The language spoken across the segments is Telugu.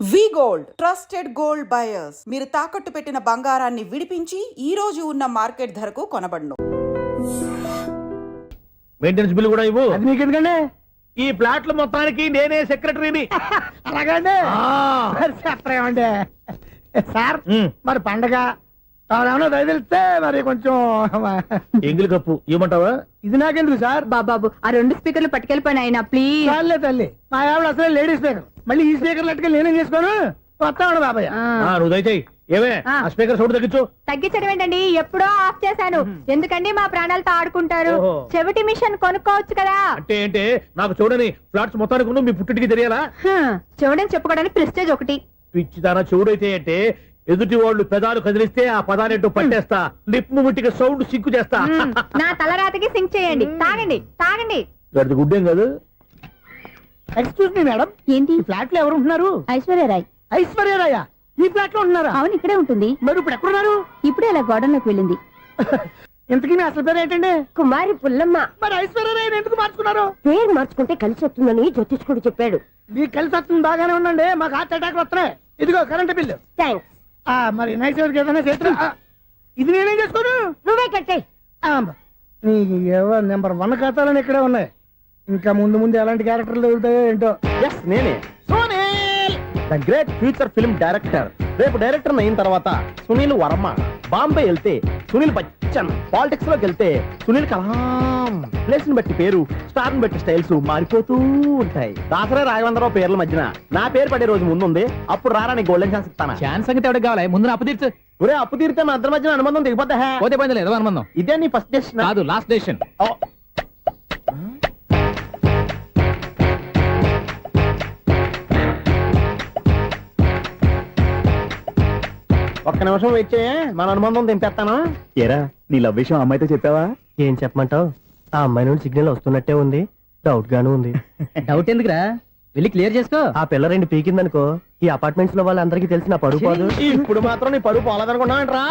వి గోల్డ్ ట్రస్టెడ్ గోల్డ్ బయర్స్ మీరు తాకట్టు పెట్టిన బంగారాన్ని విడిపించి ఈ రోజు ఉన్న మార్కెట్ ధరకు కొనబడును. మెయింటెనెన్స్ బిల్ కూడా ఇవ్వు. అది మీకు ఎందుకండి? ఈ ప్లాట్ల మొత్తానికి నేనే సెక్రటరీని. అలాగండి చెప్పరేమండి సార్. మరి పండగ ఏమన్నా దయదలిస్తే మరి కొంచెం ఎంగిలి కప్పు ఇవ్వమంటావా? ఇది నాకెందుకు సార్? బాబు ఆ 2 స్పీకర్లు పట్టుకెళ్ళిపోయిన ఆయన ప్లీజ్. చాలే తల్లి, మా ఆవిడ అసలే లేడీ స్పీకర్, మళ్ళీ ఈ స్పీకర్ లెట్టుకెళ్ళి నేనేం చేసుకోను. వస్తాడు బాబాయ్. నువ్వు దయచేయి. ఏమే ఆ స్పీకర్ సౌండ్ తగ్గించు. తగ్గించడం ఏంటండి, ఎప్పుడో ఆఫ్ చేశాను. ఎందుకండి మా ప్రాణాలతో ఆడుకుంటారు? ఓహో. చెవిటి మిషన్ కొనుక్కోవచ్చు కదా. అంటే నాకు చూడని ఫ్లాట్స్ మొత్తానికి మీ పుట్టింటికి తెలియాలా? చూడని చెప్పుకోవడానికి ప్రెస్టేజ్ ఒకటి. పిచ్చిదానా చెవుడైతే అంటే ఎదుటి వాళ్ళు పెదాలు కదిలిస్తే ఆ పదాలేంటో పట్టేస్తా. లిప్ ముట్టికి సౌండ్ సిక్కు చేస్తా. నా తలరాతకి సింక్ చేయండి. తాగండి తాగండి. గడిచి గుడ్డేం కాదు. ఎక్స్క్యూజ్ మీ మేడం, ఏంటి? ఈ ఫ్లాట్ లో ఎవరు ఉంటున్నారు? ఐశ్వర్యరాయ్. ఐశ్వర్యరాయ ఈ ఫ్లాట్ లో ఉంటున్నారా? అవును, ఇక్కడే ఉంటుంది. మరి ఇప్పుడు ఎక్కడున్నారు? ఇప్పుడే అలా గోడంలోకి వెళ్ళింది. ఇంతకీ మీ అసలు పేరు ఏంటండి? కుమారి పుల్లమ్మ. మరి ఐశ్వర్యరాయ ఎందుకు మార్చుకున్నారు? పేరు మార్చుకుంటే కలిసి వస్తుందని జ్యోతిష్కుడు చెప్పాడు. మీకు కలిసి వస్తుంది, బాగానే ఉండండి. మాకు హార్ట్ అటాక్ వస్తున్నాయి. ఇదిగో కరెంట్ బిల్లు. థ్యాంక్స్. మరి నైట్ ఏదైనా చేతులు ఇది నేనేం చేసుకోను. నువ్వే కట్టే. నీకు ఎవరు నెంబర్ 1 ఖాతాలని ఇక్కడే ఉన్నాయి. ఇంకా ముందు ముందు ఎలాంటి క్యారెక్టర్లు దొరుకుతాయో ఏంటో. నేనే the great future film director. రేపు డైరెక్టర్ అయిన తర్వాత సునీల్ వర్మ. బాంబే వెళ్తే సునీల్ బచ్చన్. పాలిటిక్స్ లోకి వెళ్తే సునీల్ కలాం. ప్లేస్ ని బట్టి పేరు, స్టార్ ని బట్టి స్టైల్స్ మారిపోతూ ఉంటాయి. దాసరా రాఘవేంద్రరావు పేర్ల మధ్యన నా పేరు పడే రోజు ముందుంది. అప్పుడు రారా నీ గోల్డెన్ ఛాన్స్ ఇస్తాను. ఛాన్స్ సంగతి ఎవరికి కావాలి? ముందు అప్పు తీర్చు. ఒరే అప్పు తీరితే మన ఇద్దరి మధ్యన అనుబంధం దిగిపోతా. పోతే పోయింది లేదు అనుబంధం. ఇదే నీ ఫస్ట్ డెస్టినేషన్ కాదు, లాస్ట్ డెసిషన్. ఒక్క నిమిషం వెయిట్ చేయ, మన అనుబంధం దింపేస్తాను. ఏరా, నీ లవ్ విషయం అమ్మాయితో చెప్పావా? ఏం చెప్పమంటావు? ఆ అమ్మాయి నుండి సిగ్నల్ వస్తున్నట్టే ఉంది. డౌట్ గాను ఉంది. డౌట్ ఎందుకురా, వెళ్ళి క్లియర్ చేసుకో. ఆ పిల్ల 2 పీకిందనుకో, ఈ అపార్ట్మెంట్స్ లో వాళ్ళందరికీ తెలిసిన పరుగు పోదు. ఇప్పుడు మాత్రం నీ పరువు పోలేదనుకున్నావేంట్రా?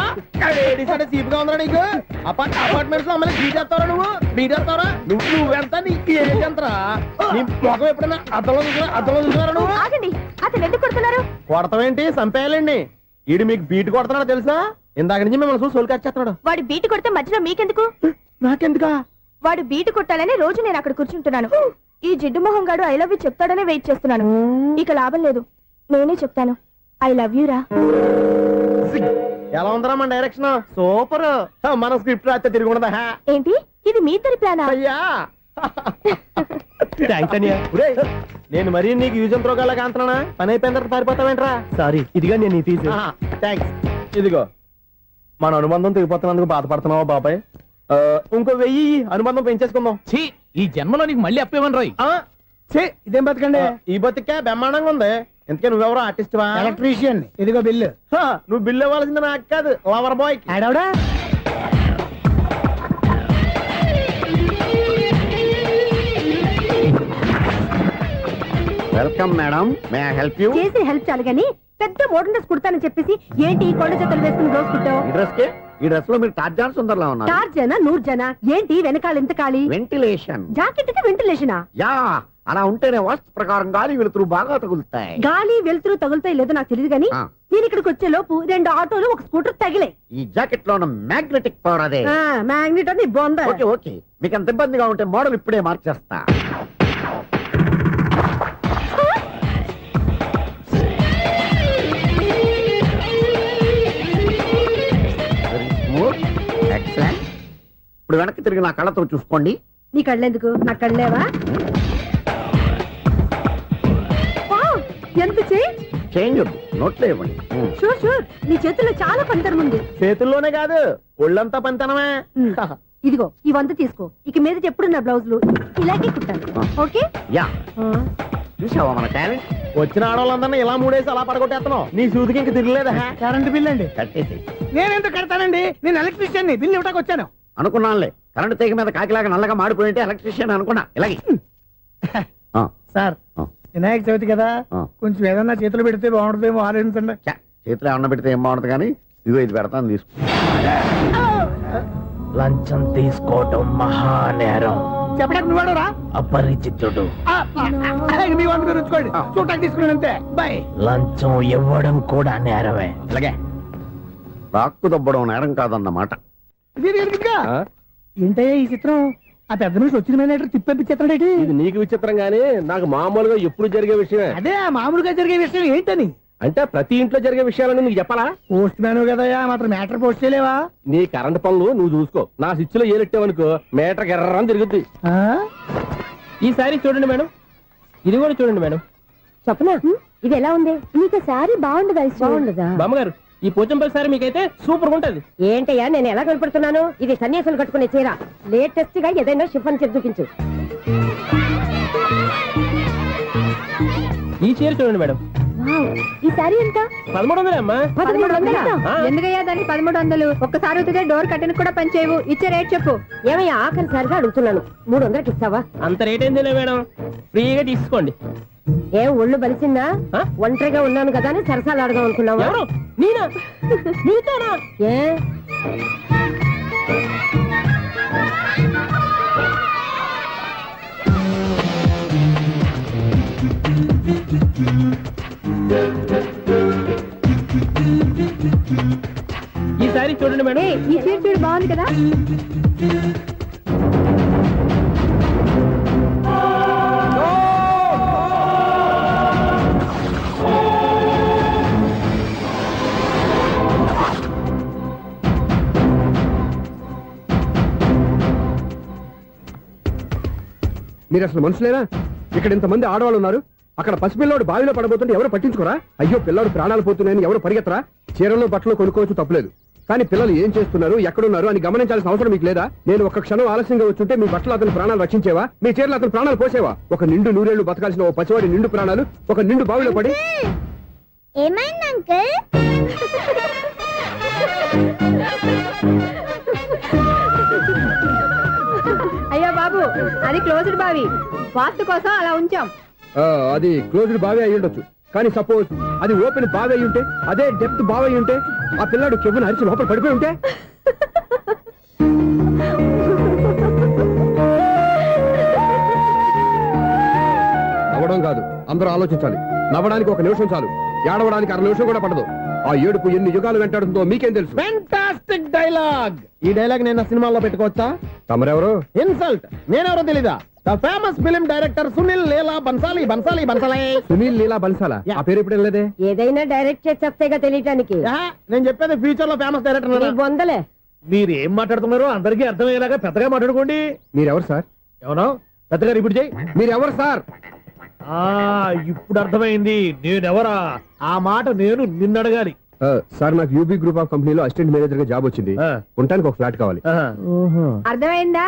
సీపుగా ఉందా నీకు? అపార్ట్మెంట్స్ లో అమ్మని బీటేస్తావరా? నువ్వెంత నీకు ఏంటంతరా? నీ ముఖం ఎప్పుడైనా అర్థంలో చూసారా నువ్వు? ఆగండి, అతను ఎందుకు కొడుతున్నారు? కొడతావేంటి? చంపేయాలండి. ఈడు మీకు బీట్ కొడుతున్నాడు తెలుసా? ఇందాక నుంచి మిమ్మల్ని చూసి సోల్ కచ్చేస్తున్నాడు. వాడు బీటు కొడితే మధ్యలో మీకెందుకు? నాకెందుకా? వాడు బీటు కొట్టాలని రోజు నేను అక్కడ కూర్చుంటున్నాను. ఈ జిడ్డు మొహం గాడు ఐ లవ్ యూ చెప్తాడనే వెయిట్ చేస్తున్నాను. ఇక లాభం లేదు, నేనే చెప్తాను. ఐ లవ్ యూ రా. ఎలా ఉందరా మన డైరెక్షన్? సూపర్. మన స్క్రిప్ట్ రాస్తే తిరిగి ఉండదా? ఏంటి ఇది మీ ఇద్దరి ప్లానా? అయ్యా నేను మరీ నీకు యూజ్ ఎంతో గల కాంతనా? పని అయిపోయిన తర్వాత పారిపోతావేంట్రా? సారీ, ఇదిగా నేను ఈ ఫీజు. థ్యాంక్స్. ఇదిగో మన అనుబంధం తెగిపోతున్నందుకు బాధపడుతున్నావా బాబాయ్? ఇంకో 1000 అనుబంధం పెంచేసుకుందాం. ఛీ, ఈ జన్మలో నీకు మళ్ళీ అప్పు ఇవ్వను రోయ్. ఇదేం బతకండి? ఈ బతికే బ్రహ్మాండంగా ఉంది. ఎందుకే నువ్వెవరో ఆర్టిస్ట్ వా? ఎలక్ట్రీషియన్. ఇదిగో బిల్లు. నువ్వు బిల్లు ఇవ్వాల్సింది నాకు కాదు, లవర్ బాయ్. ఆడవడా? Welcome madam, may I help you? చేసి హెల్ప్ చాలు గాని పెద్ద మోడల్ డ్రెస్ కుడతానని చెప్పేసి ఏంటి ఈ కొండ జతలు వేసుకుని రోజు కుట్టావు? ఈ డ్రెస్ లో మీరు టార్జాన్ సుందర్లా ఉన్నారు. 4 జన 100 జన ఏంటి వెనకాల ఎంత ఖాళీ? వెంటిలేషన్. జాకెట్ కి వెంటిలేషనా? యా, అలా ఉంటేనే వాస్తు ప్రకారం గాలి వెలుతురు బాగా తగులుతాయి. గాలి వెలుతురు తగులుతాయి లేదో నాకు తెలియదు గానీ నేను ఇక్కడికి వచ్చే లోపు 2 ఆటోలు 1 స్కూటర్ తగిలే. ఈ జాకెట్ లో ఉన్న మ్యాగ్నెటిక్ పవర్ అదే. మ్యాగ్నెట్ అని బొంద. ఓకే ఓకే, మీకు అంత ఇబ్బందిగా ఉంటే మోడల్ ఇప్పుడే మార్చేస్తా. ఎక్సలెంట్. ఇప్పుడు వెనక్కి తిరిగి నా కళ్ళతో చూసుకోండి. నీ కళ్ళెందుకు, నా కళ్ళేవా? ఎంత చేంజ్ వద్దు, నోట్లో ఇవ్వండి. షూర్ షూర్, నీ చేతుల్లో చాలా పంతరం ఉంది. చేతుల్లోనే కాదు, ఒళ్ళంతా పంతనమే. ఇదిగో ఈ 100 తీసుకో. ఇక మీద ఎప్పుడు నా బ్లౌజులు ఇలాగే కుట్టాను. ఓకే? యా, చూసావా మన టాలెంట్? వచ్చిన ఆడవాళ్ళందరినీ ఇలా మూడేసి అలా పడగొట్టేస్తున్నావు. నీ సూదికి ఇంక తిరగలేదా? కరెంట్ బిల్ అండి. కట్టేసి. నేనెందుకు కడతానండి? నేను ఎలక్ట్రీషియన్. బిల్ ఇవ్వడానికి వచ్చాను. అనుకున్నానులే, కరెంట్ తీగ మీద కాకిలాగా నల్లగా మాడిపోయింటే ఎలక్ట్రీషియన్ అనుకున్నా. ఇలాగే సార్, వినాయక చవితి కదా, కొంచెం ఏదన్నా చేతులు పెడితే బాగుంటుందేమో ఆలోచించండి. చేతిలో ఏమన్నా పెడితే ఏం బాగుంటుంది కానీ ఇదిగో ఇది పెడతాను, తీసుకో. లంచం తీసుకోవటం మహానేరం. చెప్పడానికి నువ్వాడరా అపరిచితుడు మీ వంట మీరు ఉంచుకోండి చూడటానికి తీసుకున్నాను అంతే బాయ్. లంచం ఇవ్వడం కూడా నేరమే. అలాగే రాక్కు దబ్బడం నేరం కాదన్నమాట. ఏంటయ్యా ఈ చిత్రం? ఆ పెద్ద నుంచి వచ్చిన మేనేటర్ తిప్పించేస్తాడేటి? ఇది నీకు విచిత్రం గానీ నాకు మామూలుగా ఎప్పుడు జరిగే విషయమే. అదే ఆ మామూలుగా జరిగే విషయం ఏంటని? అంటే ప్రతి ఇంట్లో జరిగే విషయాలను నీకు చెప్పాలా? పోస్ట్ మ్యాన్ కదయ్యా, మాత్రం మ్యాటర్ పోస్ట్ చేయలేవా? నీ కరెంట్ పనులు నువ్వు చూసుకో. నా స్విచ్ లో ఏలెట్టావనుకో మీటర్ ఎర్రని తిరుగుద్ది. ఈసారి చూడండి మేడం, ఇది కూడా చూడండి మేడం. చెప్పనా ఇది ఎలా ఉంది? నీకు సారీ బాగుండదా? బాగుండదా? బామ్మగారు ఈ పోచంపల్లి సారీ మీకైతే సూపర్ గా ఉంటది. ఏంటయ్యా నేను ఎలా కనపడుతున్నాను? ఇది సన్యాసులు కట్టుకునే చీర. లేటెస్ట్ గా ఏదైనా షిఫన్ చేసి చూపించు. ఈ చీర చూడండి మేడం, ఈ సారీ ఎంత? 1300 అమ్మా. 1300? ఎందుకయ్యా దానికి 1300? ఒక్కసారి అవుతుందే డోర్ కట్టెన్ కూడా పనిచేయవు. ఇచ్చే రేట్ చెప్పు. ఏమయ్యా ఆఖరిసారిగా అడుగుతున్నాను, 300కి ఇస్తావా? అంత రేట్ ఏందిలే మేడం, ఫ్రీగా తీసుకోండి. ఏం ఒళ్ళు బలిసిందా? ఆ? ఒంటరిగా ఉన్నాను కదా అని సరసాలు అడదాం అనుకున్నావా? ఎవరు? నేనా? నీతోనా? ఏ ఈ సారీ చూడండి మేడం. ఈ చీర చూడు బాగుంది కదా? మీరు అసలు మనుషులేనా? ఇక్కడ ఇంతమంది ఆడవాళ్ళు ఉన్నారు, అక్కడ పసిపిల్లాడు బావిలో పడబోతుంటే ఎవరు పట్టించుకోరా? అయ్యో పిల్లాడు ప్రాణాలు పోతున్నాయని ఎవరు పరిగెత్తరా? చీరలు బట్టలు కొనుక్కోవచ్చు, తప్పులేదు. కానీ పిల్లలు ఏం చేస్తున్నారు, ఎక్కడున్నారు అని గమనించాల్సిన అవసరం మీకు లేదా? నేను ఒక్క క్షణం ఆలస్యంగా వచ్చుంటే మీ బట్టలు అతని ప్రాణాలు రక్షించేవా? మీ చీరలు అతని ప్రాణాలు పోసేవా? ఒక నిండు నూరేళ్లు బతకాల్సిన ఓ పసివాడి నిండు ప్రాణాలు ఒక నిండు బావిలో పడి. ఏమైంది అంకుల్? అయ్యో బాబు, అది క్లోజ్డ్ బావి, వాస్తు కోసం అలా ఉంచాం. అది క్లోజ్డ్ బావి అయి ఉండొచ్చు, కానీ సపోజ్ అది ఓపెన్ బావి అయి ఉంటే, అదే డెప్త్ బావి అయి ఉంటే, ఆ పిల్లాడు కెవ్వును అరిచి లోపల పడిపోయి ఉంటే? నవ్వడం కాదు, అందరూ ఆలోచించాలి. నవ్వడానికి ఒక నిమిషం చాలు, ఏడవడానికి 1/2 నిమిషం కూడా పడదు. ఆ ఏడుపు ఎన్ని యుగాలు వెంటాడుతుందో మీకేం తెలుసు? Fantastic dialogue. ఈ డైలాగ్ నేను సినిమాలో పెట్టుకోవచ్చా? తమరెవరు? ఇన్సల్ట్. నేనెవరో తెలీదా? The famous film director Sunil Leela Bansali. Sunil Leela బన్సాలా? ఆ పేరు ఇప్పుడు లేదే. ఏదైనా డైరెక్ట్ చేసేస్తేగా తెలియటానికి. నేను చెప్పేది ఫ్యూచర్ లో ఫేమస్ నీ డైరెక్టర్. బొందలే. మీరు ఏం మాట్లాడుతున్నారో అందరికీ అర్థమయ్యేలాగా పెద్దగా మాట్లాడుకోండి. మీరెవరు సార్? ఎవరో పెద్దగా రిపీట్ చేయి. మీరెవరు సార్? ఇప్పుడు అర్థమైంది నేనెవరా. ఆ మాట నేను నిన్ను అడగాలి. సార్, నాకు యూబీ గ్రూప్ ఆఫ్ కంపెనీలో అసిస్టెంట్ మేనేజర్ గా జాబ్ వచ్చింది. ఉండటానికి ఒక ఫ్లాట్ కావాలి. అర్థమైందా?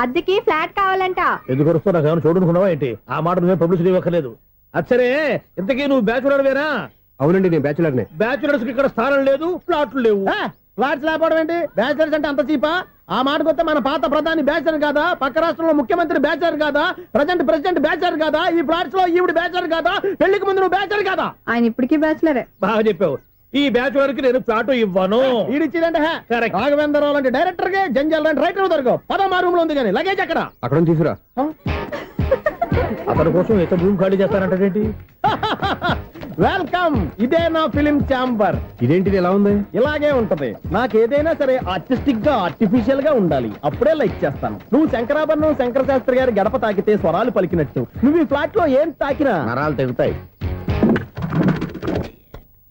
అద్దెకి ఫ్లాట్ కావాలంట. ఎందుకు వస్తున్నా ఏమైనా చూడనుకున్నావా ఏంటి? ఆ మాట నువ్వే పబ్లిసిటీ ఇవ్వక్కర్లేదు. అచ్చరే, ఇంతకీ నువ్వు బ్యాచులర్ వేరా? అవునండి, నేను బ్యాచులర్నే. బ్యాచులర్స్ కి ఇక్కడ స్థానం లేదు, ఫ్లాట్లు లేవు. ఫ్లాట్స్ లేకపోవడం ఏంటి? బ్యాచులర్స్ అంటే అంత చీపా? ఆ మాటకొస్తే మన పాత ప్రధాని బ్యాచర్ కాదా? పక్క రాష్ట్రంలో ముఖ్యమంత్రి బ్యాచర్ కాదా? ప్రెసిడెంట్ బ్యాచర్ కాదా? ఈ ఫ్లాట్స్ లో ఈవిడ బ్యాచర్ కాదా? పెళ్లికి ముందు నువ్వు బ్యాచర్ కాదా? ఆయన ఇప్పటికీ బ్యాచులరే. బాగా చెప్పావు. ఈ బ్యాచులర్ కి నేను ఫ్లాట్ ఇవ్వను. ఇడిచ్చిందంటే రాఘవేంద్రరావు లాంటి డైరెక్టర్ కి, జంజల్ లాంటి రైటర్ దొరకవు. 13 రూమ్ లో ఉంది కానీ లగేజ్ అక్కడ. అక్కడ తీసుకురా. అతని కోసం ఎంత రూమ్ ఖాళీ చేస్తానంటే వెల్కమ్. ఇదే నా ఫిలిం ఛాంబర్. ఇదేంటిది ఎలా ఉంది? ఇలాగే ఉంటది. నాకు ఏదైనా సరే ఆర్టిస్టిక్ గా, ఆర్టిఫిషియల్ గా ఉండాలి. అప్పుడే లైక్ చేస్తాను. నువ్వు శంకరాభరణం శంకర శాస్త్రి గారి గడప తాకితే స్వరాలు పలికినట్టు నువ్వు ఈ ఫ్లాట్ లో ఏం తాకినా నరాలు తెగుతాయి.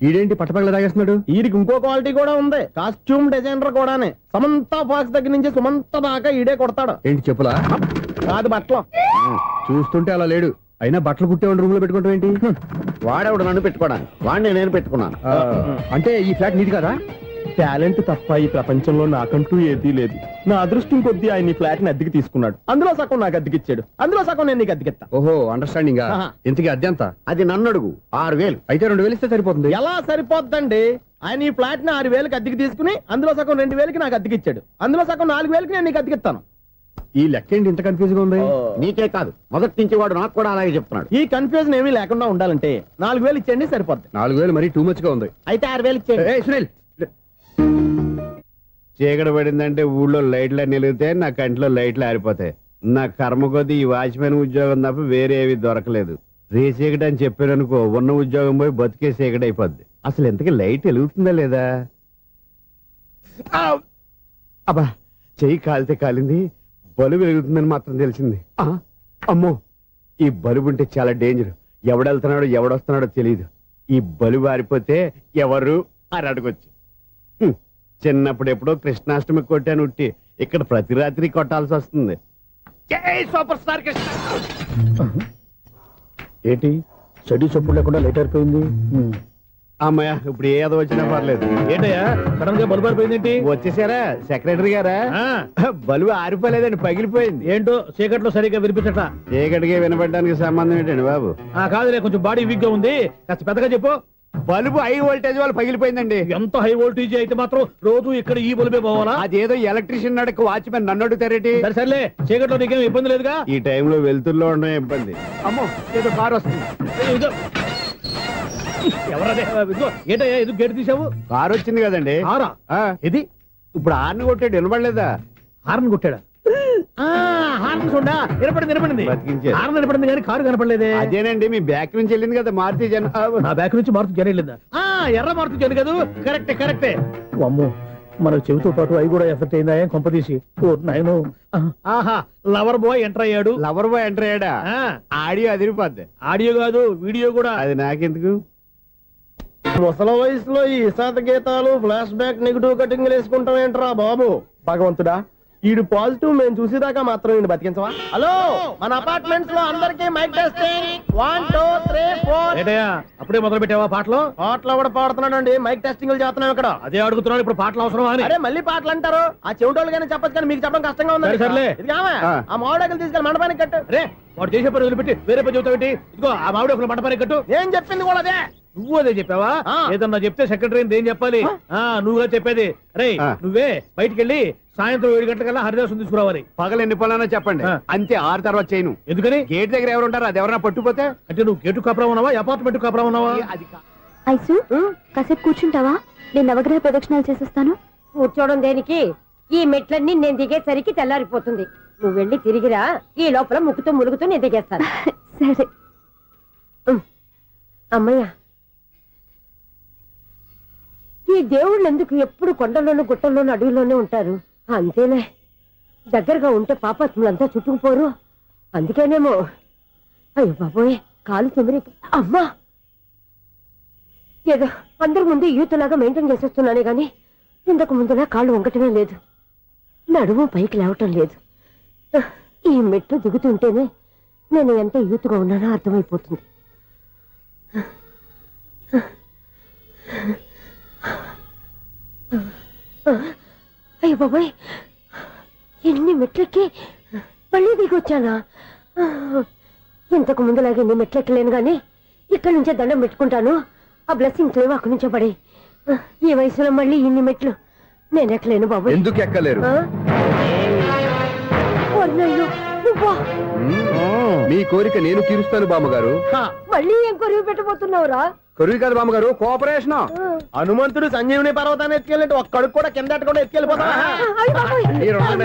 ఈడేంటి పట్టపగల తాగేస్తున్నాడు? వీరికి ఇంకో క్వాలిటీ కూడా ఉంది. కాస్ట్యూమ్ డిజైనర్ కూడానే. సమంత ఫాక్స్ దగ్గర నుంచి సుమంత దాకా ఈడే కొడతాడు. ఏంటి చెప్పులా? కాదు బట్టలు. చూస్తుంటే అలా లేడు. అయినా బట్టలు కుట్టేవాడి రూమ్ లో పెట్టుకోవడం ఏంటి? వాడేవాడు నన్ను పెట్టుకోవడానికి, వాడిని నేను పెట్టుకున్నాను. అంటే ఈ ఫ్లాట్ నీది కదా? టాలెంట్ తప్ప ఈ ప్రపంచంలో నాకంటూ ఏదీ లేదు. నా అదృష్టం కొద్దీ ఆయన ఈ ఫ్లాట్ ని అద్దెకి తీసుకున్నాడు. అందులో సగం నాకు అద్దెకిచ్చాడు, అందులో సగం నేను నీకు అద్దెకిస్తా. ఓహో, అండర్స్టాండింగ్. ఇంతకీ అద్దె ఎంత? అది నన్ను అడుగు. 6000. అయితే 2000 ఇస్తే సరిపోతుంది. ఎలా సరిపోద్దండి? ఆయన ఈ ఫ్లాట్ ని 6000కి అద్దెకి తీసుకుని అందులో సగం 2000కి నాకు అద్దెకిచ్చాడు, అందులో సగం 4000కి నేను నీకు అద్దెకిస్తాను. ఈ లెక్క ఏంటి ఇంత కన్ఫ్యూజ్ గా ఉంది? నీకే కాదు, మొదటి నుంచి వాడు నాకు కూడా అలాగే చెప్తున్నాడు. ఈ కన్ఫ్యూజన్ ఏమీ లేకుండా ఉండాలంటే 4000 ఇచ్చేయండి, సరిపోద్ది. 4000 మరీ టూ మచ్ గా ఉంది. అయితే 6000 ఇచ్చేయండి. ఏయ్ సునీల్, చీకటి పడిందంటే ఊళ్ళో లైట్లు అన్ని వెలిగితే నా కంట్లో లైట్లు ఆరిపోతాయి. నా కర్మ కొద్దీ ఈ వాచ్మెన్ ఉద్యోగం తప్ప వేరే ఏవి దొరకలేదు. రేసేకట అని చెప్పారనుకో, ఉన్న ఉద్యోగం పోయి బతికే సేకట అయిపోద్ది. అసలు ఎంతకీ లైట్ వెలుగుతుందా లేదా? అబ్బా, చెయ్యి కాలితే కాలింది, బలుబు వెలుగుతుందని మాత్రం తెలిసింది. అమ్మో, ఈ బలుబు ఉంటే చాలా డేంజర్. ఎవడెళ్తున్నాడో ఎవడొస్తున్నాడో తెలియదు. ఈ బలుబు ఆరిపోతే ఎవరు అని అడగొచ్చు. చిన్నప్పుడు ఎప్పుడో కృష్ణాష్టమి కొట్టాను ఉట్టి, ఇక్కడ ప్రతి రాత్రి కొట్టాల్సి వస్తుంది. జై సూపర్ స్టార్ కృష్ణ. ఏంటి చెడు చప్పుడు లేకుండా లేట్ అయిపోయింది. అమ్మయ్య, ఇప్పుడు ఏదో వచ్చినా పర్లేదు. ఏంటయ్యా సడన్ గా బల్బు అయిపోయింది? వచ్చేసారా సెక్రటరీ గారా? బలుబు ఆరిపోలేదండి, పగిలిపోయింది. ఏంటో చీకట్లో సరిగ్గా వినిపించట. చీకటికి వినపడడానికి సంబంధం ఏంటండి బాబు? కాదులే, కొంచెం బాడీ వీక్ గా ఉంది, కాస్త పెద్దగా చెప్పు. బల్బు హై వోల్టేజ్ వాళ్ళు పగిలిపోయిందండి. ఎంత హై వోల్టేజ్ అయితే మాత్రం రోజు ఇక్కడ ఈ బల్బే పోవాలా? అదేదో ఎలక్ట్రీషియన్ నడక వాచ్మెన్ నన్ను అడుగుతారేటి? సరే సర్లే, చీకట్లో నీకేం ఇబ్బంది లేదుగా? ఈ టైంలో వెళ్తుల్లో ఉండడం ఇబ్బంది. అమ్మో, ఏదో కారు వస్తుంది. ఇదిగో. ఎవరదే? ఇదిగో, ఏంటయ్యా ఎదుగు గేటు తీసావు? కారు వచ్చింది కదండి. కారా? ఇది ఇప్పుడు హార్న్ కొట్టాడు, వినపడలేదా? హార్న్ కొట్టాడా? హార్న్ చూడా వినపడింది. బతికించారు. హార్న్ వినపడింది కానీ కారు కనపడలేదే. అదేనండి, మీ బ్యాక్ నుంచి వెళ్ళింది కదా మారుతి జన. నా బ్యాక్ నుంచి మారుతి జన వెళ్ళిందా? ఎర్ర మారుతి జన కదా? కరెక్టే. అమ్మో, మన చెవితో పాటు అవి కూడా ఎఫెక్ట్ అయిందా? ఏం కొంపదీసి నాయను. ఆహా, లవర్ బాయ్ ఎంటర్ అయ్యాడు. లవర్ బాయ్ ఎంటర్ అయ్యాడా? ఆడియో అదిరిపోద్ది. ఆడియో కాదు, వీడియో కూడా. అది నాకెందుకు? ముసల వయసులో ఈ ఇసాత గీతాలు, ఫ్లాష్ బ్యాక్, నెగిటివ్ కటింగ్ వేసుకుంటాం ఏంట్రా బాబు? భగవంతుడా, ఈడు పాజిటివ్ మేము చూసేదాకా మాత్రం ఈయన బతికించవా? హలో, మన అపార్ట్మెంట్స్ లో అందరికీ మైక్ టెస్టింగ్. 1 2 3 4. ఏంటయ్యా అప్పుడే మొదలు పెట్టావా పాటలు? పాటలు కూడా పాడుతున్నాడు అండి, మైక్ టెస్టింగ్ చేస్తున్నాం ఇక్కడ. అదే అడుగుతున్నాడు, ఇప్పుడు పాటలు అవసరం అని. అరే మళ్ళీ పాటలు అంటారు, ఆ చెవిటోళ్ళు కానీ చెప్పచ్చు కానీ మీకు చెప్పడం కష్టంగా ఉంది. సర్లే, ఆ మామిడాకులు తీసుకెళ్ళి మండపానికి కట్టు. రే, వాడు చేసే పని వదిలిపెట్టి వేరే పని చెబుతావు. ఇదిగో ఆ మామిడాకులు మండపానికి కట్టు. ఏం చెప్పింది కూడా అదే. నువ్వు అదే చెప్పావా? ఏదన్నా చెప్తే సెక్రటరీ ఏం చెప్పాలి? నువ్వుగా చెప్పేది. రే, నువ్వే బయటికి వెళ్ళి సాయంత్రం 7 గంటలకల్లా హరిదాసు తీసుకురావాలి. పగలు ఎన్ని పనులన్నా చెప్పండి, అంతే. 6 తర్వాత చేయను. ఎందుకని? గేట్ దగ్గర ఎవరు ఉంటారు, అది ఎవరన్నా పట్టుపోతే. అంటే నువ్వు గేటు కాపురా ఉన్నావా, అపార్ట్మెంట్ కాపురా ఉన్నావా? అది ఐసు కాసేపు కూర్చుంటావా? నేను నవగ్రహ ప్రదక్షిణాలు చేసేస్తాను. కూర్చోవడం దేనికి? ఈ మెట్లన్నీ నేను దిగేసరికి తెల్లారిపోతుంది. నువ్వు వెళ్ళి తిరిగిరా, ఈ లోపల ముక్కుతూ ములుగుతూ నేను దిగేస్తాను. సరే. అమ్మయ్య, ఈ దేవుళ్ళు ఎందుకు ఎప్పుడు కొండల్లోనూ గుట్టల్లోనూ అడవిలోనే ఉంటారు? అంతేలే, దగ్గరగా ఉంటే పాపాత్ములంతా చుట్టుకుపోరు. అందుకేనేమో. అయ్యో బాబోయ్, కాలు చెమిరి. అమ్మా, ఏదో అందరి ముందు యూత్లాగా మెయింటైన్ చేసేస్తున్నానే గాని ఇంతకు ముందులా కాళ్ళు వంకటమే లేదు, నడుము పైకి లేవటం లేదు. ఈ మెట్లు దిగుతుంటేనే నేను ఎంత యూత్గా ఉన్నానో అర్థమైపోతుంది. అయ్యో బాబాయ్, ఎన్ని మెట్లెక్కి మళ్ళీ దిగొచ్చానా? ఇంతకు ముందులాగే ఎన్ని మెట్లెక్కలేను గాని ఇక్కడి నుంచే దండం పెట్టుకుంటాను. ఆ బ్లెస్సింగ్స్ లేవు అక్కడి నుంచే పడే. ఈ వయసులో మళ్ళీ ఇన్ని మెట్లు నేను ఎక్కలేను బాబాయ్. ఎందుకు ఎక్కలేరు? నువ్వా? మీ కోరిక నేను తీరుస్తాను బామ్మగారు. మళ్ళీ ఏం కొరివి పెట్టబోతున్నావురా? కొరివి కాదు బామ్మగారు, కోఆపరేషన్. హనుమంతుడు సంజీవుని పర్వతాన్ని ఎత్తుకెళ్ళి ఒక్కడికి కూడా కింద ఎట్టకుండా ఎత్తుకెళ్ళిపోతా.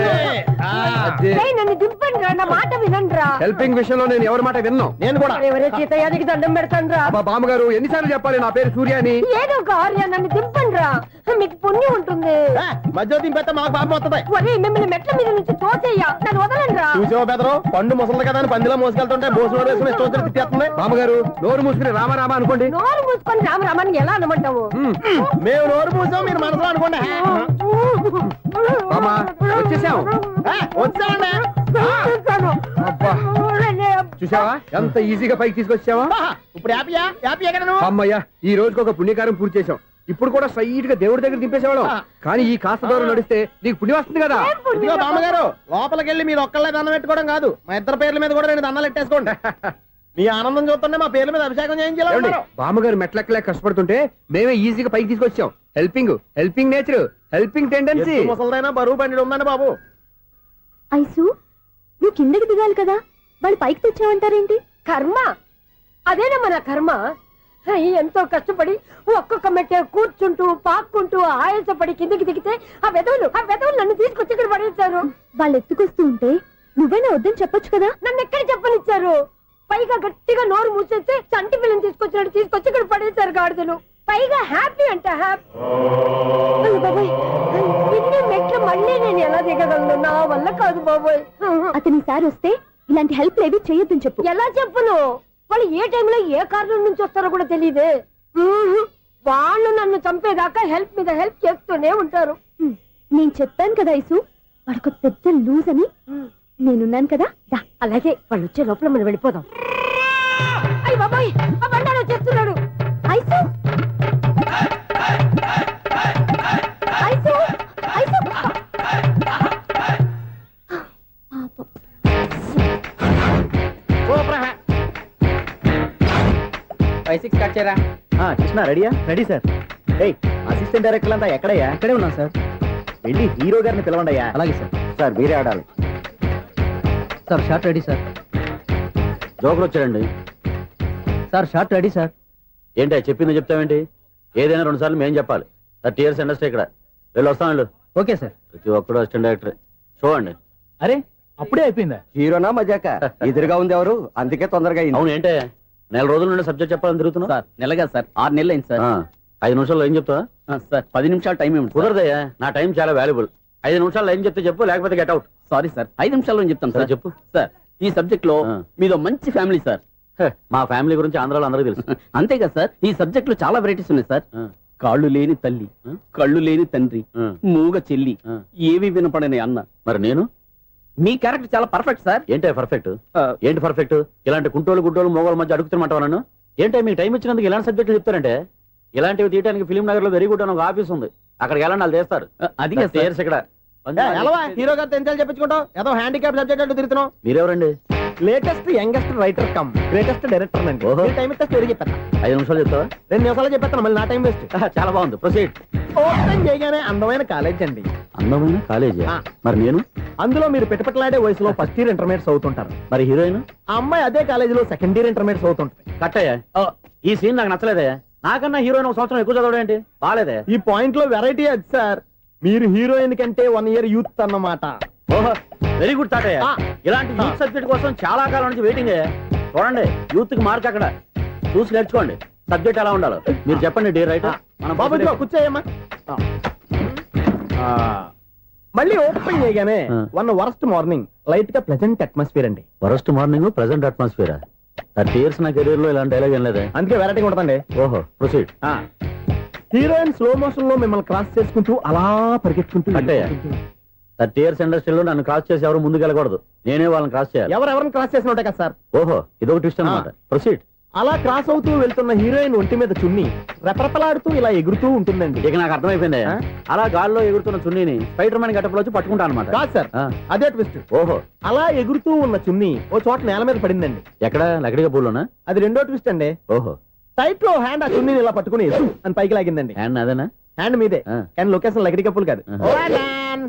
నన్ను దింపండి రా, నా మాట వినండిరా. హెల్పింగ్ విషయంలో నేను ఎవరి మాట విన్నాను. నేను కూడా ఎవరే సీతయ్యానికి దండం పెడతాను రా. బామ్మగారు ఎన్నిసార్లు చెప్పాలి నా పేరు సూర్యాని? ఏదో ఒక ఆర్య, నన్ను దింపండి రా, మీకు పుణ్యం ఉంటుంది. మధ్య దింపేస్తే మాకు పాపం వస్తుంది. ఒరే, మిమ్మల్ని మెట్ల మీద నుంచి తోసేయ్యా, నన్ను వదలండి రా. చూసావా బెదరు, పండు ముసలి కదా అని పందిలో మోసుకెళ్తుంటే బోసు వేసుకుని స్తోత్రం తిట్టేస్తుంది. బామ్మగారు నోరు మూసుకుని రామారామ అనుకోండి. నోరు మూసుకొని రామరామాన్ని ఎలా అనమంటావు? మేము నోరు పూసాం, మీరు మనసులో అనుకోండి. బామ్మ వచ్చేసాం. వచ్చామండి. అబ్బా, చూసావా ఎంత ఈజీగా పైకి తీసుకొచ్చావా? ఇప్పుడు హ్యాపీ ఎక్కడ నువ్వు? అమ్మయ్యా, ఈ రోజుకి ఒక పుణ్యకారం పూర్తి చేసాం. ఇప్పుడు కూడా స్ట్రైట్ గా దేవుడి దగ్గర దింపేసేవాళ్ళం. కానీ ఈ కాస్త దూరం నడిస్తే నీకు పుణ్యం వస్తుంది కదా. ఇదిగో బామ్మగారు, లోపలికి వెళ్ళి మీరు ఒక్కళ్ళే దండం పెట్టుకోవడం కాదు, మా ఇద్దరు పేర్ల మీద కూడా 2 దండాలు ఎట్టేసుకోండి. మీ ఆనందం చూస్తుంటే మా పేర్ల మీద అభిషేకం చేయించాలి. బామ్మగారు మెట్లెక్కలే కష్టపడుతుంటే మేమే ఈజీగా పైకి తీసుకొచ్చాం. Helping nature, helping tendency. ముసలిదైనా బరువు బండి ఉందండి బాబు. ఐసు నువ్వు కిందకి దిగాలి కదా, వాళ్ళు పైకి తెచ్చావంటారేంటి? కర్మ అదేనమ్మా, నా కర్మ. ఎంతో కష్టపడి ఒక్కొక్క మెట్టే కూర్చుంటూ పాక్కుంటూ ఆయాసపడి కిందకి దిగితే ఆ వెధవులు నన్ను తీసుకొచ్చి ఇక్కడ పడేస్తారు. వాళ్ళు ఎత్తుకొస్తూ ఉంటే నువ్వైనా వద్దని చెప్పొచ్చు కదా. నన్ను ఎక్కడ చెప్పనిచ్చారు? పైగా గట్టిగా నోరు మూసేస్తే చంటి పిల్లని తీసుకొచ్చినట్టు తీసుకొచ్చి ఇక్కడ పడేశారు గాడిదలు. పైగా హ్యాపీ అంటే హ్యాపీ. అయ్యో బాబోయ్, ఇన్ని మెట్లు మళ్ళీ నేను ఎలా దిగగలను? నా వల్ల కాదు బాబోయ్. అతని సారి వస్తే ఇలాంటి హెల్ప్ లేవి చేయొద్దని చెప్పు. ఎలా చెప్పును? వాళ్ళు ఏ టైంలో ఏ కారణం నుంచి వస్తారో కూడా తెలియదే. వాళ్ళు నన్ను చంపేదాకా హెల్ప్ మీద హెల్ప్ చేస్తూనే ఉంటారు. నేను చెప్పాను కదా ఐసు, వాడొక పెద్ద లూజ్ అని. నేనున్నాను కదా. దా, అలాగే వాళ్ళు వచ్చే లోపల మనం వెళ్ళిపోదాం. అయ్య బాబాయ్, ఆ బండారు వచ్చేస్తున్నాడు. ఐసు ఐసు ఐసు పాపం. కృష్ణ రెడీయా? Ready sir. ఏయ్, అసిస్టెంట్ డైరెక్టర్ అంతా ఎక్కడయ్యా? ఇక్కడే ఉన్నాం సార్. వెళ్ళి హీరో గారిని పిలవండి అయ్యా. అలాగే సార్. సార్ మీరే ఆడాలి. Sir short ready sir. జోకులు వచ్చాడండి. Sir short ready sir. ఏంటి చెప్పింది చెప్తావేంటి? ఏదైనా 2 సార్లు మేం చెప్పాలి. 30 years ఇండస్ట్రీ ఇక్కడ. వెళ్ళి వస్తాం వెళ్ళు. Okay sir. ప్రతి ఒక్కడు అసిస్టెంట్ డైరెక్టర్. చూడండి. అరే అప్పుడే అయిపోయిందా? హీరోనా మజాక? ఎదురుగా ఉంది ఎవరు, అందుకే తొందరగా అయింది. అవును, ఏంటే 4 రోజుల నుండి సబ్జెక్ట్ చెప్పాలని తిరుగుతున్నా? సార్ నెలగా సార్, 6 నెలలు అయింది సార్. 5 నిమిషాల్లో ఏం చెప్తా? సార్ 10 నిమిషాలు టైం ఏమి కుదరదయ్యా, నా టైం చాలా వాల్యుబుల్. 5 నిమిషాల్లో ఏం చెప్తే చెప్పు, లేకపోతే గెట్ అవుట్. సారీ సార్, 5 నిమిషాల్లో చెప్తాను సరే సార్. చెప్పు. సార్ ఈ సబ్జెక్ట్ లో మీదో మంచి ఫ్యామిలీ సార్. మా ఫ్యామిలీ గురించి ఆంధ్రాలో అందరికీ తెలుసు. అంతేగా సార్, ఈ సబ్జెక్ట్ లో చాలా వెరైటీస్ ఉన్నాయి సార్. కాళ్ళు లేని తల్లి, కళ్ళు లేని తండ్రి, మూగ చెల్లి, ఏవి వినపడని అన్న. మరి నేను? మీ క్యారెక్టర్ చాలా పర్ఫెక్ట్ సార్. ఏంటే పర్ఫెక్ట్? ఏంటి పర్ఫెక్ట్? ఇలాంటి కుంటోలు గుడ్డోలు మోగోల మధ్య అడుగుతున్నమాట నన్ను. ఏంటంటే మీకు టైం ఇచ్చినందుకు ఇలాంటి సబ్జెక్టులు చెప్తారంటే? ఇలాంటివి తీయడానికి ఫిలిం నగర్ లో వెరీ గుడ్ అని ఒక ఆఫీస్ ఉంది. అక్కడికి వెళ్ళండి, వాళ్ళు చేస్తారు. అది ఇక్కడ హీరో గారు తెంచాలి చెప్పించుకుంటాం. ఏదో హ్యాండిక్యాప్ సబ్జెక్ట్ అంటూ తిరుగుతున్నాం. మీరెవరండి? Latest youngest writer cum greatest director అండి. ఓహో. టైం ఇస్తే స్టోరీ చెప్పేస్తా. 5 నిమిషాలు చెప్తావా? 2 నిమిషాలు చెప్పేస్తాను, మళ్ళీ నా టైం వేస్ట్. చాలా బాగుంది, ప్రొసీడ్. ఓపెన్ చేయగానే అందమైన కాలేజ్ అండి. అందమైన కాలేజీ? మరి నేను? అందులో మీరు పెట్టుపట్లాడే వయసులో ఫస్ట్ ఇయర్ ఇంటర్మీడియట్స్ అవుతుంటారు. మరి హీరోయిన్? ఆ అమ్మాయి అదే కాలేజీలో సెకండ్ ఇయర్ ఇంటర్మీడియట్స్ అవుతుంటది. కట్టయ్యా, ఈ సీన్ నాకు నచ్చలేదయ్యా. నాకన్నా హీరోయిన్ 1 సంవత్సరం ఎక్కువ చదవడం ఏంటి? బాగాలేదే. ఈ పాయింట్ లో వెరైటీ అది సార్. మీరు హీరోయిన్ కంటే 1 year యూత్ అన్నమాట. ఓహో, వెరీ గుడ్ థాట్ అయ్యా. ఇలాంటి యూత్ సబ్జెక్ట్ కోసం చాలా కాలం నుంచి వెయిటింగ్ అయ్యా. చూడండి, యూత్ కి మార్క్ అక్కడ. చూసి నేర్చుకోండి సబ్జెక్ట్ ఎలా ఉండాలో. మీరు చెప్పండి డే రైట్. మన బాబు ఇదిగో కూర్చోయమ్మా. మళ్ళీ ఓపెన్ చేయగానే వన్ వరస్ట్ మార్నింగ్, లైట్ గా ప్లెజెంట్ అట్మాస్ఫియర్ అండి. Worst morning, present atmosphere. 30 years నా కెరీర్ లో ఇలాంటి డైలాగ్ ఏం లేదే. అందుకే వెరైటీగా ఉంటుందండి. ఓహో, ప్రొసీడ్. హీరోయిన్ స్లో మోషన్ లో మిమ్మల్ని క్రాస్ చేసుకుంటూ అలా పరిగెత్తుకుంటూ అంటే 30 years ఇండస్ట్రీలో నన్ను క్రాస్ చేసి ఎవరు ముందుకు వెళ్ళకూడదు, నేనే వాళ్ళని క్రాస్ చేయాలి. ఎవరెవరిని క్రాస్ చేసిన ఉంటాయి కదా సార్. ఓహో, ఇదొక ట్విస్ట్ అన్నమాట. ప్రొసీడ్. అలా క్రాస్ అవుతూ వెళ్తున్న హీరోయిన్ ఒంటి మీద చున్ని రెపరెపలాడుతూ ఇలా ఎగురుతూ ఉంటుందండి. ఇక నాకు అర్థమైపోయింది. అలా గాల్లో ఎగురుతున్న చున్నీని స్పైడర్ మ్యాన్ గెటప్ లో వచ్చి పట్టుకుంటా అనమాట. కాదు సార్, అదే ట్విస్ట్. ఓహో, అలా ఎగురుతూ ఉన్న చున్ని ఓ చోట నేల మీద పడిందండి. ఎక్కడ? లకడిగా పూలోనా? అది రెండో ట్విస్ట్ అండి. ఓహో, టైట్ లో హ్యాండ్ ఆ చున్నీని ఇలా పట్టుకుని అని పైకి లాగిందండి. హ్యాండ్ అదేనా? హ్యాండ్ మీదే, కానీ లొకేషన్ లకడి కప్పులు కాదు.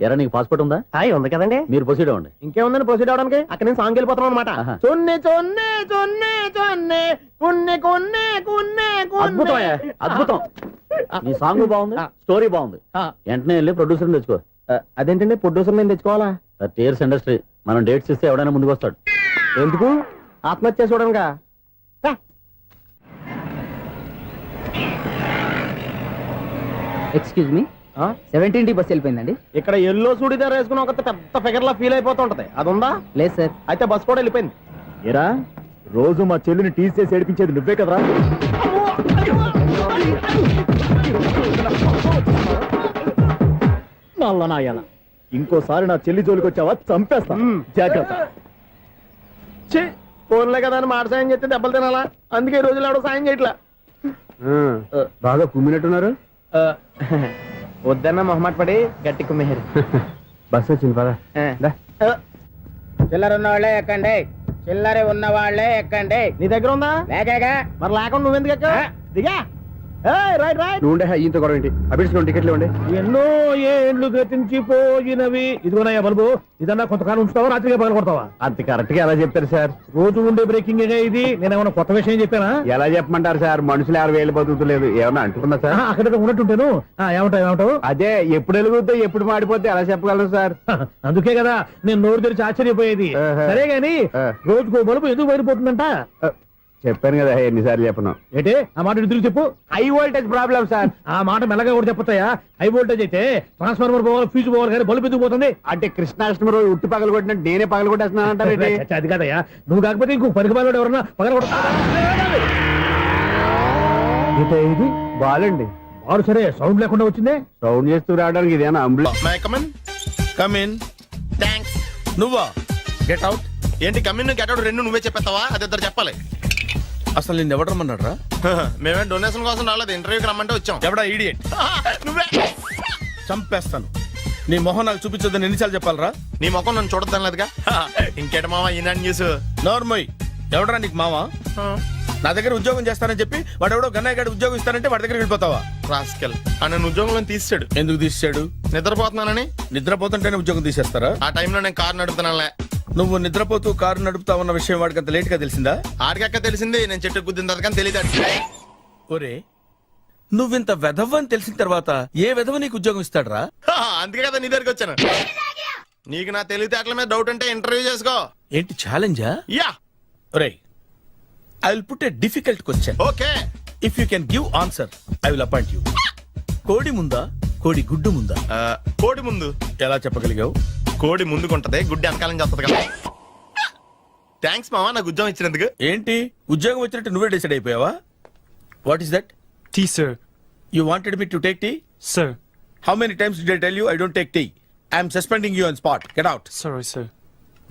ఎరా, నీకు పాస్పోర్ట్ ఉందా? హాయ్ ఉంది కదండి. మీరు ప్రొసీడ్ అవ్వండి. ఇంకేముందని ప్రొసీడ్ అవడానికి? అక్కడ నేను సాంగ్ వెళ్ళిపోతున్నాం అనమాట. చున్ని చున్ని చున్ని చున్ని కున్ని కున్ని కున్ని అద్భుతం అయ్యా, అద్భుతం. నీ సాంగ్ బాగుంది, స్టోరీ బాగుంది. వెంటనే వెళ్ళి ప్రొడ్యూసర్ తెచ్చుకో. అదేంటండి ప్రొడ్యూసర్ నేను తెచ్చుకోవాలా? 30 years ఇండస్ట్రీ, మనం డేట్స్ ఇస్తే ఎవడైనా ముందుకు వస్తాడు. ఎందుకు? ఆత్మహత్య చూడనుగా. Excuse me, 17D bus వెళ్ళిపోయిందండి. ఇక్కడ ఎల్లో చూడిదార్ వేసుకుని ఒక పెద్ద ఫిగర్ లా ఫీల్ అయిపోతుంటది, అది ఉందా? లేదు సార్. అయితే బస్ కూడా వెళ్ళిపోయింది. ఏరా, రోజు మా చెల్లిని టీస్ చేసి ఏడిపించేది నువ్వే కదరా? నల్ల నాయన, ఇంకోసారి నా చెల్లి జోలికి వచ్చావా చంపేస్తా, జాగ్రత్త. ఫోన్లే కదా అని మాట సాయం చేస్తే దెబ్బలు తినాలా? అందుకే ఈ రోజులు ఎవడో సాయం చేయట్లా. బాగా కుమ్మినట్టున్నారు. వద్దన్న మొహమాట పడి గట్టి కుమ్మేరు. బస్ వచ్చింది పదా. చిల్లర ఉన్న వాళ్ళే ఎక్కండి, చిల్లర ఉన్న వాళ్ళే ఎక్కండి. నీ దగ్గర ఉందా? లేకగా మరి లేకుండా నువ్వెందుకు ఎక్కావు? దిగా. Right right. నువ్వు ఉండే ఈయంతో గొడవ ఏంటి? అభిడ్స్ టికెట్లు ఇవ్వండి. ఎన్నో ఏండ్లు గతించిపోయినవి. ఇదిగోనయ్యా బల్బు, ఇదన్నా కొంతకాలం ఉంచుతావా, రాత్రిగా పగల కొడతావా? అంత కరెక్ట్ గా ఎలా చెప్తారు సార్? రోజు ఉండే బ్రేకింగ్ ఇది. నేనేమన్నా కొత్త విషయం చెప్పానా? ఎలా చెప్పమంటారు సార్? మనుషులు ఎవరు వేలు బతుకుతలేదు, ఏమన్నా అంటున్నా సార్? అక్కడ ఉన్నట్టుంటాను. ఏమంటావు? అదే ఎప్పుడు వెలుగుతో ఎప్పుడు మాడిపోతే ఎలా చెప్పగలరు సార్? అందుకే కదా నేను నోరు తెరిచి ఆశ్చర్యపోయేది. ఆహా. సరే గాని రోజుకో బల్బు ఎందుకు బయటపోతుందంట? చెప్పాను కదా ఎన్నిసార్లు చెప్పను. ఏంటే ఆ మాట ఎదురు చెప్పు. High voltage problem sir. ఆ మాట మెల్లగా కూడా చెప్పొస్తాయా? హై వోల్టేజ్ అయితే ట్రాన్స్ఫార్మర్ పోవాలి, ఫ్యూజ్ పోవాలి, కానీ బల్బు ఎందుకు పోతుంది? అంటే కృష్ణాష్టమి రోజు ఉట్టి పగలు కొట్టినట్టు నేనే పగలు కొట్టేస్తున్నానంటారు. చచ్చా, అది కాదయ్యా. నువ్వు కాకపోతే ఇంకో పనికి బాగా ఎవరన్నా పగల ఇది బాలండి. వాడు సరే సౌండ్ లేకుండా వచ్చిందే. సౌండ్ చేస్తూ రావడానికి ఇదేనా అంబులెన్స్? Come in thanks. నువ్వా? Get out. ఏంటి కమిన్ గెట్ అవుట్ రెండు నువ్వే చెప్పేస్తావా? అది ఇద్దరు చెప్పాలి. అసలు నిన్ను ఎవరు రమ్మన్నాడు రా? మేమే డొనేషన్ కోసం రాలేదు, ఇంటర్వ్యూకి రమ్మంటే వచ్చాం. ఎవడా ఈడియట్? నువ్వే. చంపేస్తాను. నీ మొహం నాకు చూపించొద్దని ఎన్నిసార్లు చెప్పాలరా? నీ మొహం నన్ను చూడద్దాం లేదుగా. ఇంకేట మావా ఈనాడు న్యూస్. నోర్మోయ్, ఎవడరా నీకు మావా? నా దగ్గర ఉద్యోగం చేస్తానని చెప్పి వాడు ఎవడో గన్నయ్య గారి ఉద్యోగం ఇస్తానంటే వాడి దగ్గర వెళ్ళిపోతావా? రాస్కెల్. నన్ను ఉద్యోగంలో తీసాడు. ఎందుకు తీసాడు? నిద్రపోతున్నానని. నిద్రపోతుంటేనే ఉద్యోగం తీసేస్తారా? ఆ టైంలో నేను కారు నడుపుతున్నానులే. నువ్వు నిద్రపోతూ కారు నడుపుతా ఉన్న విషయం వాడికి అంత లేట్ గా తెలిసిందా? ఆడికక్క తెలిసింది, నేను చెట్టు గుద్దిన తర్వాత కానీ తెలియదు. ఒరే, నువ్వింత వెధవ్ అని తెలిసిన తర్వాత ఏ వెధవ నీకు ఉద్యోగం ఇస్తాడరా? అందుకే కదా నీ దగ్గరికి వచ్చాను. నీకు నా తెలివితేటల మీద డౌట్ అంటే ఇంటర్వ్యూ చేసుకో. ఏంటి ఛాలెంజా? యా. ఒరే, I will put a difficult question. Okay. If you can give answer I will appoint you. కోడి ముందా, కోడి గుడ్డు ముందా? కోడి ముందు. ఎలా చెప్పగలిగావు? కోడి ముందుకుంటది, గుడ్డి వెనకాలని చేస్తుంది కదా. థ్యాంక్స్ మావా నాకు ఉద్యోగం ఇచ్చినందుకు. ఏంటి ఉద్యోగం వచ్చినట్టు నువ్వే డిసైడ్ అయిపోయావా? What is that? Tea sir. You wanted me to take tea? Sir. How many times did I tell you I don't take tea? I'm suspending you on spot. Get out. Sorry sir.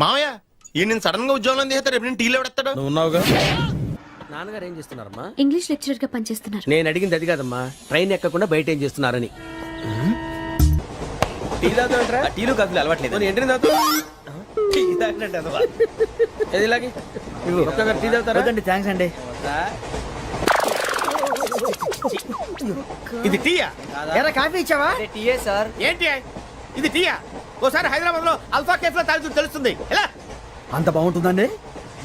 మావయ్య ఈ నేను సడన్ గా ఉద్యోగంలో తీస్తాడు, రేపు నేను టీలో పెడతాడు. నువ్వు ఉన్నావుగా. నాన్నగారు ఏం చేస్తున్నారమ్మా? ఇంగ్లీష్ లెక్చరర్ గా పనిచేస్తున్నారు. నేను అడిగింది అది కాదమ్మా, ట్రైన్ ఎక్కకుండా బయట ఏం చేస్తున్నారని. టీ తాగుతాంట్రా? టీలు కాఫీలు అలవాట్లేదు. ఎంట్రీ తాగుతా. టీ తాగినట్టు అదవా. ఏది ఇలాగే ఒక్కగారు టీ తాగుతారా? థ్యాంక్స్ అండి. ఇది టీయా? ఎరా కాఫీ ఇచ్చావా? టీయే సార్. ఏంటి ఇది టీయా? ఓసారి హైదరాబాద్ లో అల్ఫా కేఫ్ లో తాగుతూ తెలుస్తుంది. ఎలా అంత బాగుంటుందండి?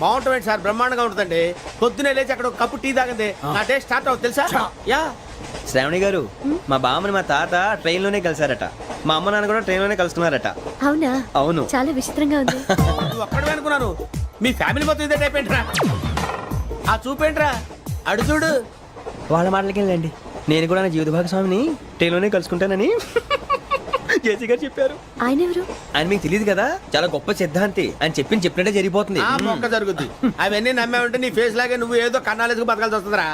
బాగుంటుంది సార్, బ్రహ్మాండంగా ఉంటుందండి. పొద్దునే లేచి అక్కడ ఒక కప్పు టీ తాగింది నా డే స్టార్ట్ అవుతుంది తెలుసా? యా. శ్రావణి గారు, మా బామ్మని మా తాత ట్రైన్ లోనే కలిసారట. మా అమ్మ నాన్న కూడా ట్రైన్ లోనే కలుసుకున్నారట. అవునా? అవును. చాలా విచిత్రంగా ఉంది. నువ్వు ఒక్కడే అనుకున్నాను, మీ ఫ్యామిలీ మొత్తం ఇదే టైప్ ఏంట్రా? ఆ చూపేంట్రా? అడు చూడు. వాళ్ళ మాటలకి వెళ్ళండి. నేను కూడా నా జీవిత భాగస్వామిని ట్రైన్ లోనే కలుసుకుంటానని జేసీ గారు చెప్పారు. ఆయన ఎవరు? ఆయన మీకు తెలియదు కదా, చాలా గొప్ప సిద్ధాంతి అని చెప్పినట్టే జరిగిపోతుంది. ఆ మొక్క జరుగుద్ది. అవన్నీ నమ్మే ఉంటే నీ ఫేస్ లాగే నువ్వు ఏదో కన్నాలేసుకు బతకాల్సి వస్తుందిరా.